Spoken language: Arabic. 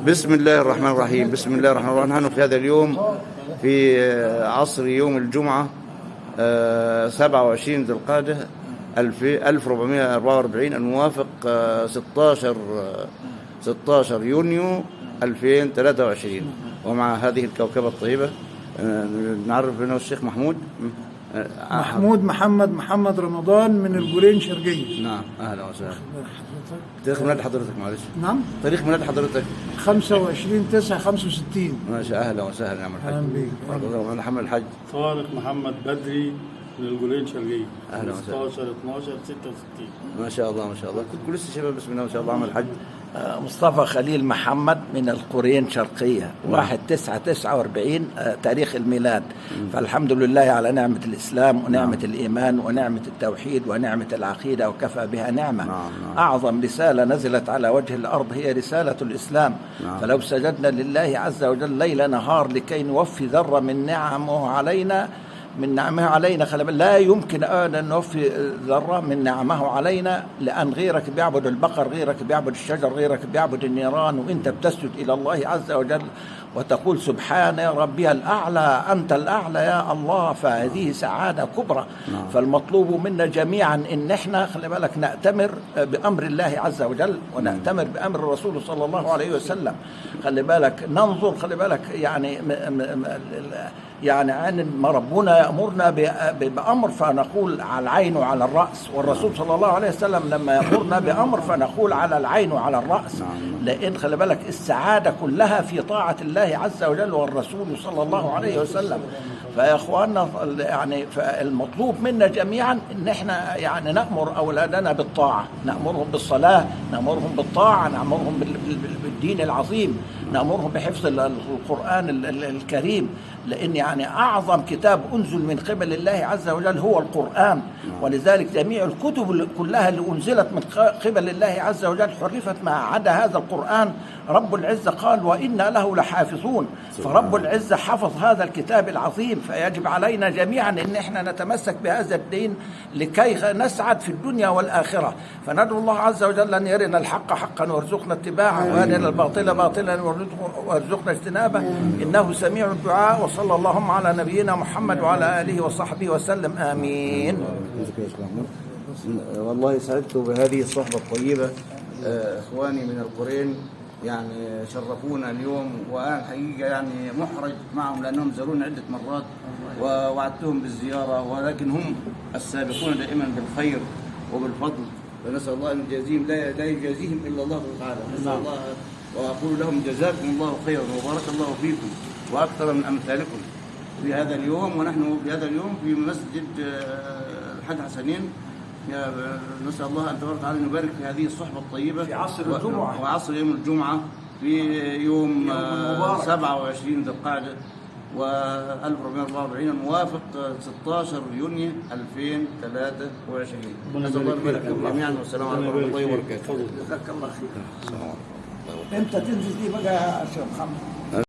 بسم الله الرحمن الرحيم. بسم الله الرحمن الرحيم. نحن في هذا اليوم في عصر يوم الجمعة 27 ذي القعدة 1444 الموافق 16 يونيو 2023. ومع هذه الكوكبة الطيبة نعرف بأنه الشيخ محمد رمضان من الجولين شرقية. نعم، أهلا وسهلا. تاريخ ميلاد حضرتك معلش؟ نعم، تاريخ ميلاد حضرتك 25/9/65. ماشي، أهلا وسهلا. نعم الحج. أهلا بيك. محمد الحج طارق محمد بدري من الجولين شرقية. أهلا وسهلا. 16/12/66. ما شاء الله ما شاء الله، كل لسه شباب بسم الله ما شاء الله. عمل الحج مصطفى خليل محمد من القرين شرقية 1/9/49 تاريخ الميلاد. فالحمد لله على نعمة الإسلام ونعمة الإيمان ونعمة التوحيد ونعمة العقيدة، وكفى بها نعمة. أعظم رسالة نزلت على وجه الأرض هي رسالة الإسلام. فلو سجدنا لله عز وجل ليل نهار لكي نوفي ذرة من نعمه علينا لا يمكن أن نوفي ذرة من نعمه علينا، لأن غيرك بيعبد البقر، غيرك بيعبد الشجر، غيرك بيعبد النيران، وإنت بتسجد إلى الله عز وجل وتقول سبحان ربي الأعلى، أنت الأعلى يا الله. فهذه سعادة كبرى. فالمطلوب منا جميعا إن احنا خلي بالك نأتمر بأمر الله عز وجل ونأتمر بأمر الرسول صلى الله عليه وسلم. خلي بالك ننظر، خلي بالك يعني عن ما ربنا يأمرنا بأمر فنقول على العين وعلى الرأس، والرسول صلى الله عليه وسلم لما يأمرنا بأمر فنقول على العين وعلى الرأس. لأن خلي بالك السعادة كلها في طاعة الله عز وجل والرسول صلى الله عليه وسلم. فيا اخواننا يعني فالمطلوب منا جميعا ان احنا يعني نأمر اولادنا بالطاعة، نأمرهم بالصلاة، نأمرهم بالطاعة، نأمرهم بالدين العظيم، نأمرهم بحفظ القرآن الكريم. لأن يعني أعظم كتاب أنزل من قبل الله عز وجل هو القرآن. ولذلك جميع الكتب كلها اللي أنزلت من قبل الله عز وجل حرفت ما عدا هذا القرآن. رب العزة قال وإنا له لحافظون. فرب العزة حفظ هذا الكتاب العظيم. فيجب علينا جميعا ان احنا نتمسك بهذا الدين لكي نسعد في الدنيا والآخرة. فندعو الله عز وجل ان يرنا الحق حقا وارزقنا اتباعه، وارنا الباطل باطلا وارزقنا اجتنابه، انه سميع الدعاء. وصلى اللهم على نبينا محمد وعلى آله وصحبه وسلم. آمين. والله سعدت بهذه الصحبة الطيبة. اخواني من القرين يعني شرفونا اليوم، وانا الحقيقه يعني محرج معهم لانهم زارونا عده مرات ووعدتهم بالزياره، ولكن هم السابقون دائما بالخير وبالفضل. فنسال الله ان يجازيهم، لا يجازيهم الا الله تعالى. نسال الله واقول لهم جزاكم الله خيرا وبارك الله فيكم واكثر من امثالكم في هذا اليوم. ونحن في هذا اليوم في مسجد الحاج حسنين. نسأل الله أن تبارك وتعالى نبارك في هذه الصحبة الطيبة في عصر الجمعة وعصر يوم الجمعة في يوم 27 ذي القعدة و1444 الموافق 16 يونيو 2023. نسأل الله يبارك فيكم جميعا، والسلام عليكم ورحمة الله وبركاته. جزاك الله خير. انت تنزل دي بقى يا شيخ محمد.